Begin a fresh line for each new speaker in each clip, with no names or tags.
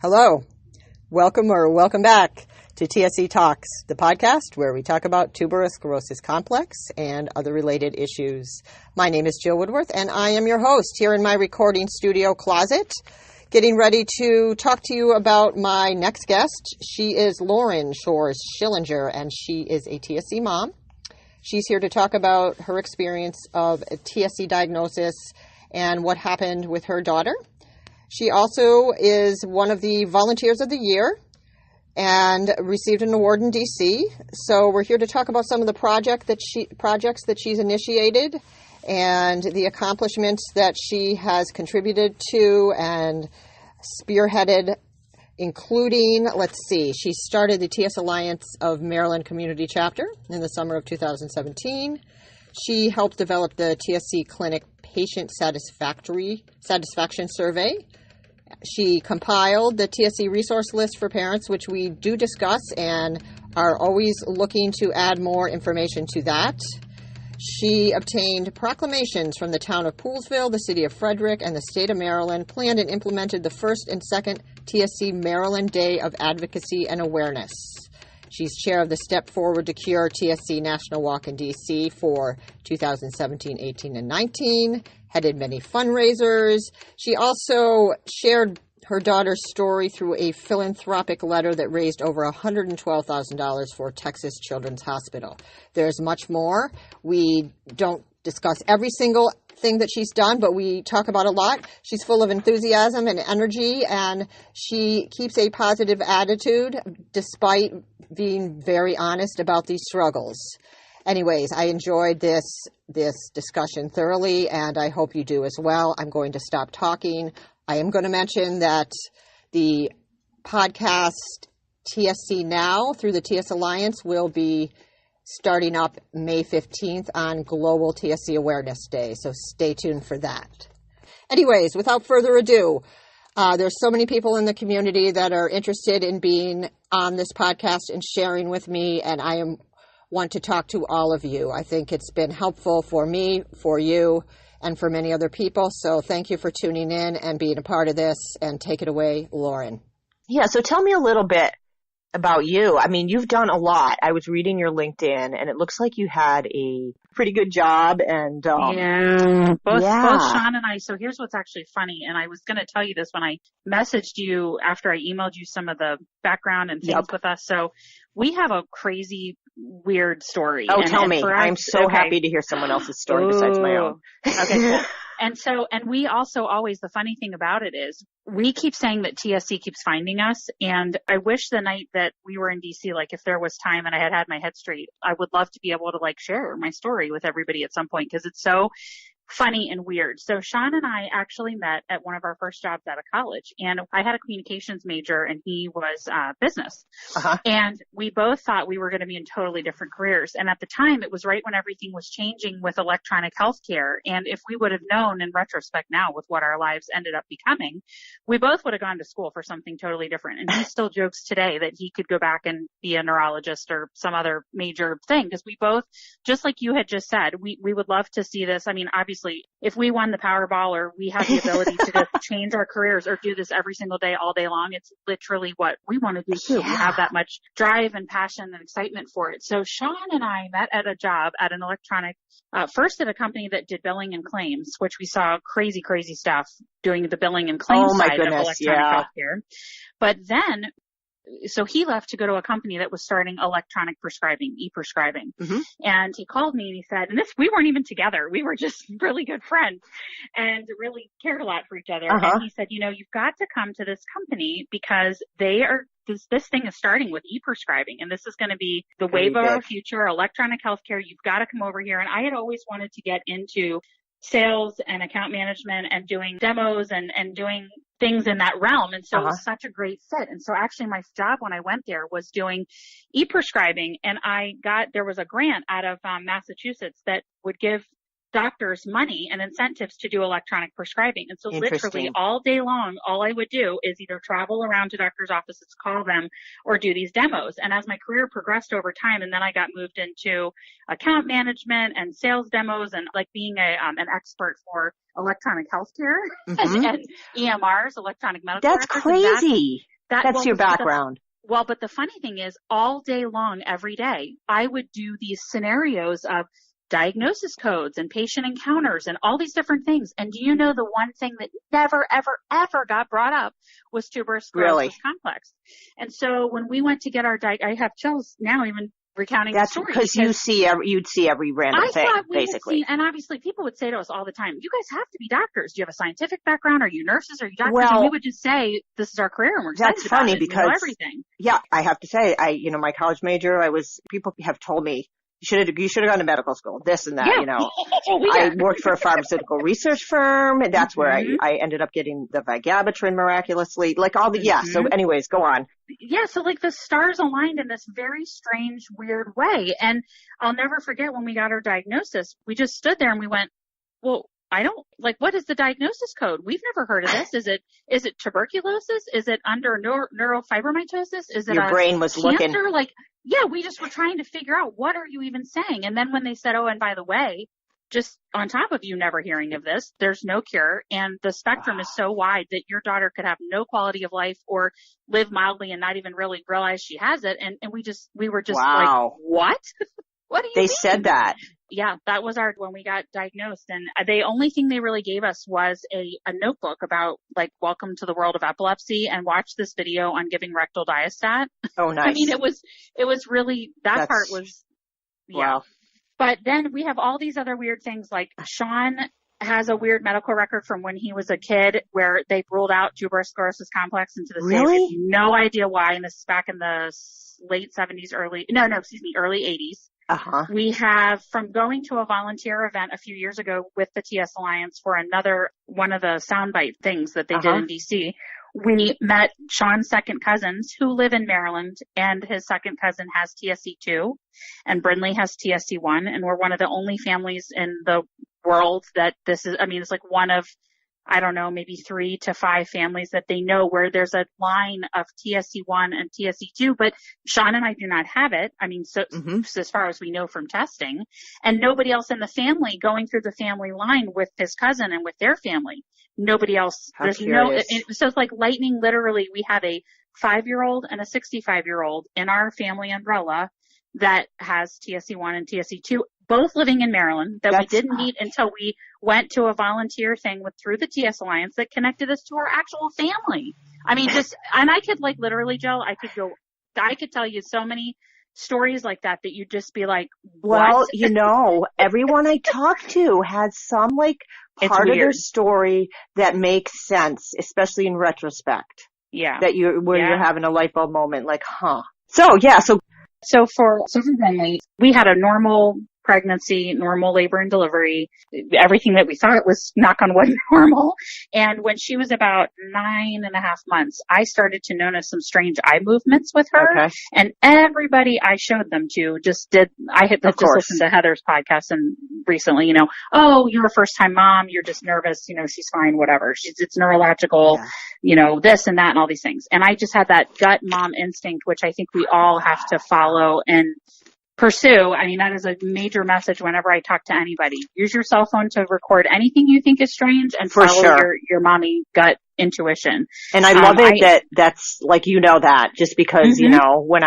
Hello, welcome back to TSC Talks, the podcast where we talk about Tuberous Sclerosis Complex and other related issues. My name is Jill Woodworth, and I am your host here in my recording studio closet, getting ready to talk to you about my next guest. She is Lauren Shores Shillinger, and she is a TSC mom. She's here to talk about her experience of a TSC diagnosis and what happened with her daughter. She also is one of the Volunteers of the Year and received an award in DC. So we're here to talk about some of the projects that she's initiated and the accomplishments that she has contributed to and spearheaded, including, she started the TS Alliance of Maryland Community Chapter in the summer of 2017. She helped develop the TSC Clinic Patient Satisfaction Survey. She compiled the TSC resource list for parents, which we do discuss and are always looking to add more information to that. She obtained proclamations from the town of Poolesville, the city of Frederick, and the state of Maryland, planned and implemented the first and second TSC Maryland Day of Advocacy and Awareness. She's chair of the Step Forward to Cure TSC National Walk in DC for 2017, 18, and 19, headed many fundraisers. She also shared her daughter's story through a philanthropic letter that raised over $112,000 for Texas Children's Hospital. There's much more. We don't discuss every single thing that she's done, but we talk about a lot. She's full of enthusiasm and energy, and she keeps a positive attitude despite being very honest about these struggles. Anyways, I enjoyed this discussion thoroughly, and I hope you do as well. I'm going to stop talking. I am going to mention that the podcast TSC Now through the TS Alliance will be starting up May 15th on Global TSC Awareness Day, so stay tuned for that. Anyways, without further ado, there's so many people in the community that are interested in being on this podcast and sharing with me, and I want to talk to all of you. I think it's been helpful for me, for you, and for many other people, so thank you for tuning in and being a part of this, and take it away, Lauren.
Yeah, so tell me a little bit about you. I mean, you've done a lot. I was reading your LinkedIn, and it looks like you had a pretty good job. And
both Sean and I. So here's what's actually funny, and I was going to tell you this when I messaged you after I emailed you some of the background and things with us. So we have a crazy, weird story.
Oh, tell me. I'm so happy to hear someone else's story besides my own.
Okay, cool. And we also always, the funny thing about it is we keep saying that TSC keeps finding us. And I wish the night that we were in DC, like if there was time and I had my head straight, I would love to be able to share my story with everybody at some point, because it's so funny and weird. So Sean and I actually met at one of our first jobs out of college, and I had a communications major and he was business. And we both thought we were going to be in totally different careers. And at the time, it was right when everything was changing with electronic healthcare. And if we would have known in retrospect now with what our lives ended up becoming, we both would have gone to school for something totally different. And he still jokes today that he could go back and be a neurologist or some other major thing, because we both, just like you had just said, we would love to see this. I mean, obviously, if we won the Powerball or we have the ability to just change our careers or do this every single day, all day long, it's literally what we want to do too. Yeah. We have that much drive and passion and excitement for it. So Sean and I met at a job at an electronic, first at a company that did billing and claims, which we saw crazy stuff doing the billing and claims side of electronic healthcare. But then, so he left to go to a company that was starting electronic prescribing, e-prescribing. And he called me and he said, and we weren't even together. We were just really good friends and really cared a lot for each other. And he said, you've got to come to this company because this thing is starting with e-prescribing, and this is going to be the wave of our future, electronic healthcare. You've got to come over here. And I had always wanted to get into sales and account management and doing demos and doing things in that realm. And so it was such a great fit. And so actually my job when I went there was doing e-prescribing, and there was a grant out of Massachusetts that would give doctors money and incentives to do electronic prescribing. And so literally all day long, all I would do is either travel around to doctors' offices, call them, or do these demos. And as my career progressed over time, and then I got moved into account management and sales demos and being an expert for electronic healthcare and EMRs, electronic medical records.
That's crazy. That's your background.
Well, but the funny thing is, all day long, every day, I would do these scenarios of diagnosis codes and patient encounters and all these different things. And do you know the one thing that never, ever, ever got brought up was tuberous sclerosis complex. And so when we went to get our I have chills now even recounting the story.
Because you'd see every random thing, basically.
And obviously people would say to us all the time, you guys have to be doctors. Do you have a scientific background? Are you nurses? Are you doctors?
Well,
and we would just say, this is our career and we're excited
that's funny
about it.
Because
we know everything.
Yeah, I have to say, my college major, people have told me, you should have gone to medical school, this and that, I worked for a pharmaceutical research firm, and that's where I ended up getting the vigabatrin miraculously, like all the, so anyways, go on.
Yeah, so like the stars aligned in this very strange, weird way. And I'll never forget when we got our diagnosis, we just stood there and we went, well, what is the diagnosis code? We've never heard of this. Is it tuberculosis? Is it under neurofibromatosis? Is it
your brain was
cancer?
looking?
We just were trying to figure out, what are you even saying? And then when they said, oh, and by the way, just on top of you never hearing of this, there's no cure. And the spectrum is so wide that your daughter could have no quality of life or live mildly and not even really realize she has it. And we were just like, what? What do you mean?
They said that.
Yeah, that was when we got diagnosed. And the only thing they really gave us was a notebook about welcome to the world of epilepsy, and watch this video on giving rectal diastat.
Oh, nice.
I mean, it was really, that part was,
wow.
But then we have all these other weird things, like Sean has a weird medical record from when he was a kid where they ruled out tuberous sclerosis complex into the
Really?
state. No idea why. And this is back in the late 70s, early 80s.
Uh-huh.
We have, from going to a volunteer event a few years ago with the TS Alliance for one of the soundbite things that they did in DC, we met Sean's second cousins who live in Maryland, and his second cousin has TSC2 and Brynleigh has TSC1. And we're one of the only families in the world that it's like one of, I don't know, maybe 3 to 5 families that they know where there's a line of TSC1 and TSC2, but Sean and I do not have it. I mean, so as far as we know from testing, and nobody else in the family going through the family line with his cousin and with their family. Nobody else.
How curious.
So it's like lightning. Literally, we have a 5-year-old and a 65-year-old in our family umbrella that has TSC1 and TSC2, both living in Maryland, that we didn't meet until we went to a volunteer thing through the TS Alliance that connected us to our actual family. I mean, and I could literally, Jill, I could tell you so many stories like that you'd just be like, what?
Well, everyone I talk to has some part of their story that makes sense, especially in retrospect.
Yeah.
You're having a light bulb moment, huh.
So for Brynleigh, we had a normal pregnancy, normal labor and delivery, everything that we thought was, knock on wood, normal. And when she was about 9.5 months, I started to notice some strange eye movements with her. Okay. And everybody I showed them to I had just listened to Heather's podcast and recently, oh, you're a first time mom, you're just nervous, she's fine, whatever. It's neurological, this and that and all these things. And I just had that gut mom instinct, which I think we all have to follow and pursue. I mean, that is a major message whenever I talk to anybody. Use your cell phone to record anything you think is strange and follow your mommy gut intuition.
And I love it that's that just because, when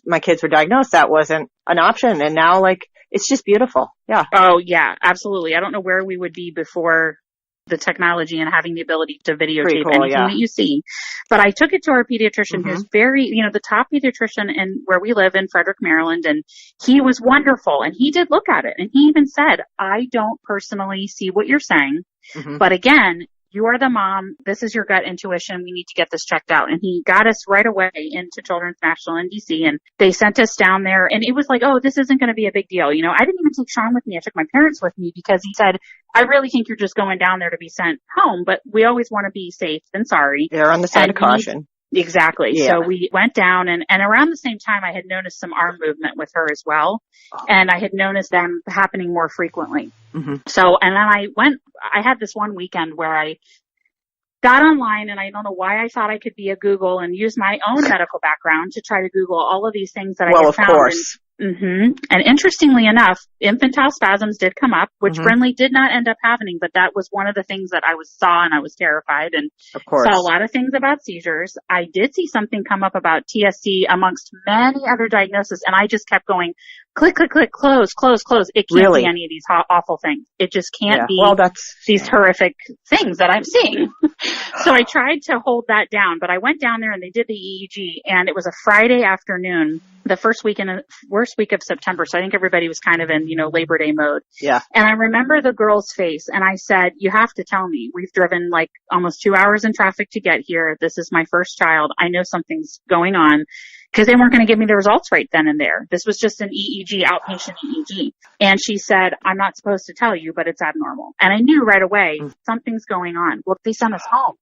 my kids were diagnosed, that wasn't an option. And now it's just beautiful. Yeah.
Oh yeah, absolutely. I don't know where we would be before the technology and having the ability to videotape anything that you see. But I took it to our pediatrician who's very, the top pediatrician in where we live in Frederick, Maryland. And he was wonderful. And he did look at it. And he even said, I don't personally see what you're saying. But again, you are the mom. This is your gut intuition. We need to get this checked out. And he got us right away into Children's National in DC, and they sent us down there. And it was like, oh, this isn't going to be a big deal. I didn't even take Sean with me. I took my parents with me because he said, I really think you're just going down there to be sent home, but we always want to be safe than sorry.
They're on the side of caution.
Exactly. Yeah. So we went down and around the same time I had noticed some arm movement with her as well. And I had noticed them happening more frequently. So, and then I had this one weekend where got online, and I don't know why I thought I could be a Google and use my own medical background to try to Google all of these things that I had found.
Well, of course.
And interestingly enough, infantile spasms did come up, which Brynleigh did not end up having, but that was one of the things that I saw, and I was terrified, and
of course
saw a lot of things about seizures. I did see something come up about TSC amongst many other diagnoses, and I just kept going, click, click, click, close, close, close. It can't be any of these awful things. It just can't be these horrific things that I'm seeing. So I tried to hold that down, but I went down there and they did the EEG, and it was a Friday afternoon, the first week of September. So I think everybody was kind of in, Labor Day mode.
Yeah.
And I remember the girl's face, and I said, you have to tell me. We've driven like almost 2 hours in traffic to get here. This is my first child. I know something's going on. Because they weren't going to give me the results right then and there. This was just an EEG, outpatient EEG. And she said, I'm not supposed to tell you, but it's abnormal. And I knew right away, something's going on. Well, they sent us home.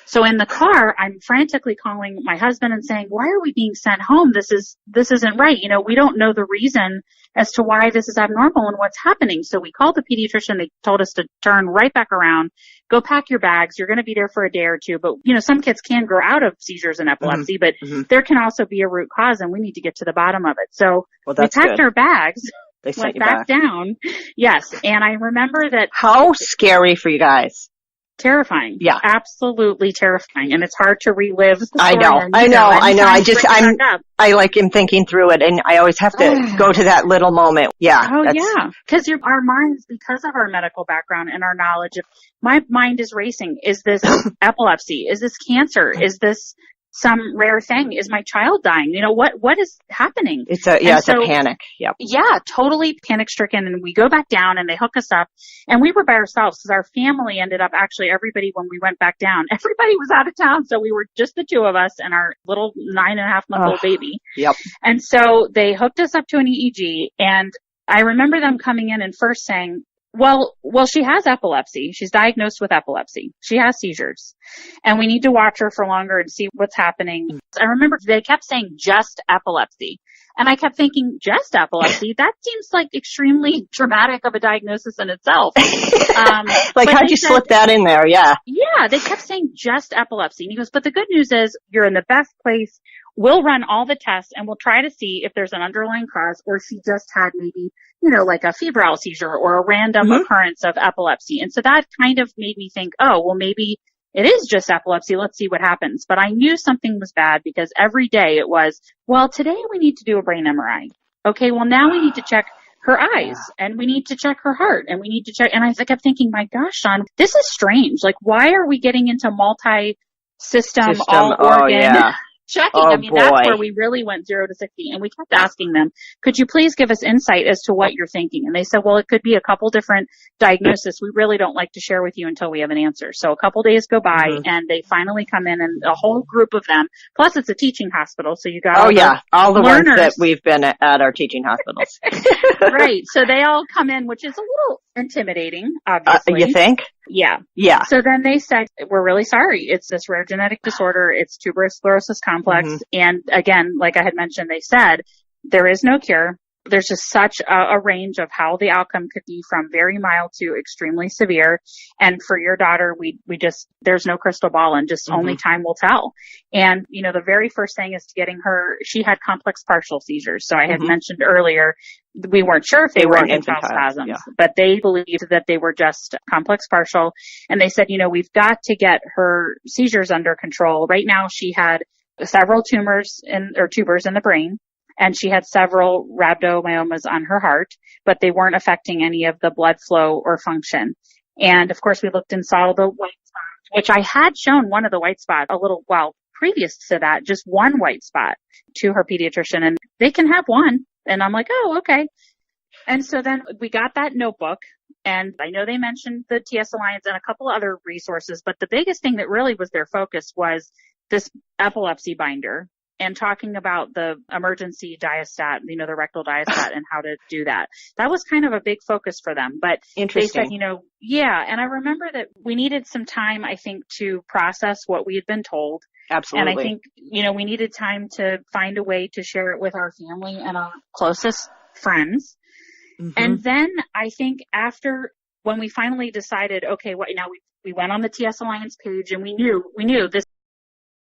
So in the car, I'm frantically calling my husband and saying, why are we being sent home? This isn't right. We don't know the reason as to why this is abnormal and what's happening. So we called the pediatrician. They told us to turn right back around, go pack your bags. You're going to be there for a day or two. But, some kids can grow out of seizures and epilepsy, but there can also be a root cause, and we need to get to the bottom of it. So we packed our bags.
They sent
went
you
back down. Yes. And I remember that.
How scary for you guys.
Terrifying.
Yeah.
Absolutely terrifying. And it's hard to relive the story.
I know. I am thinking through it, and I always have to go to that little moment. Yeah.
Oh, yeah. Because our minds, because of our medical background and our knowledge, my mind is racing. Is this epilepsy? Is this cancer? Is this some rare thing? Is my child dying? What is happening?
It's a panic. Yep.
Yeah, totally panic stricken. And we go back down and they hook us up, and we were by ourselves because our family ended up everybody, when we went back down, everybody was out of town. So we were just the two of us and our little 9.5-month-old baby.
Yep.
And so they hooked us up to an EEG, and I remember them coming in and first saying, well, she has epilepsy. She's diagnosed with epilepsy. She has seizures, and we need to watch her for longer and see what's happening. I remember they kept saying just epilepsy, and I kept thinking, just epilepsy? That seems like extremely dramatic of a diagnosis in itself.
How'd you slip that in there? Yeah.
Yeah, they kept saying just epilepsy. And he goes, but the good news is you're in the best place. We'll run all the tests, and we'll try to see if there's an underlying cause, or if she just had maybe, like a febrile seizure or a random occurrence of epilepsy. And so that kind of made me think, oh, well, maybe it is just epilepsy. Let's see what happens. But I knew something was bad because every day it was, well, today we need to do a brain MRI. Okay, well, now we need to check her eyes, and we need to check her heart, and we need to check. And I kept thinking, my gosh, Sean, this is strange. Like, why are we getting into multi-system, all-organ checking? That's where we really went 0 to 60. And we kept asking them, could you please give us insight as to what you're thinking? And they said, well, it could be a couple different diagnoses. We really don't like to share with you until we have an answer. So a couple days go by, and they finally come in, and a whole group of them, plus it's a teaching hospital. So you got
all the learners. Ones that we've been at our teaching hospitals.
Right. So they all come in, which is a little intimidating, obviously.
You think?
Yeah.
Yeah.
So then they said, we're really sorry. It's this rare genetic disorder. It's tuberous sclerosis complex. And again, like I had mentioned, they said there is no cure. There's just such a range of how the outcome could be, from very mild to extremely severe. And for your daughter, there's no crystal ball, and just only time will tell. And, the very first thing is getting her, she had complex partial seizures. So I had mentioned earlier, we weren't sure if they were infantile spasms, but they believed that they were just complex partial. And they said, we've got to get her seizures under control. Right now, she had several tubers in the brain, and she had several rhabdomyomas on her heart, but they weren't affecting any of the blood flow or function. And of course, we looked and saw the white spot, which I had shown one of the white spots a little while previous to that, just one white spot, to her pediatrician, and they can have one. And I'm like, oh, okay. And so then we got that notebook, and I know they mentioned the TS Alliance and a couple other resources, but the biggest thing that really was their focus was this epilepsy binder, and talking about the emergency diastat, the rectal diastat, and how to do that. That was kind of a big focus for them. But they said, and I remember that we needed some time, I think, to process what we had been told.
Absolutely.
And I think, we needed time to find a way to share it with our family and our closest friends. And then I think after when we finally decided, okay, what now we went on the TS Alliance page and we knew this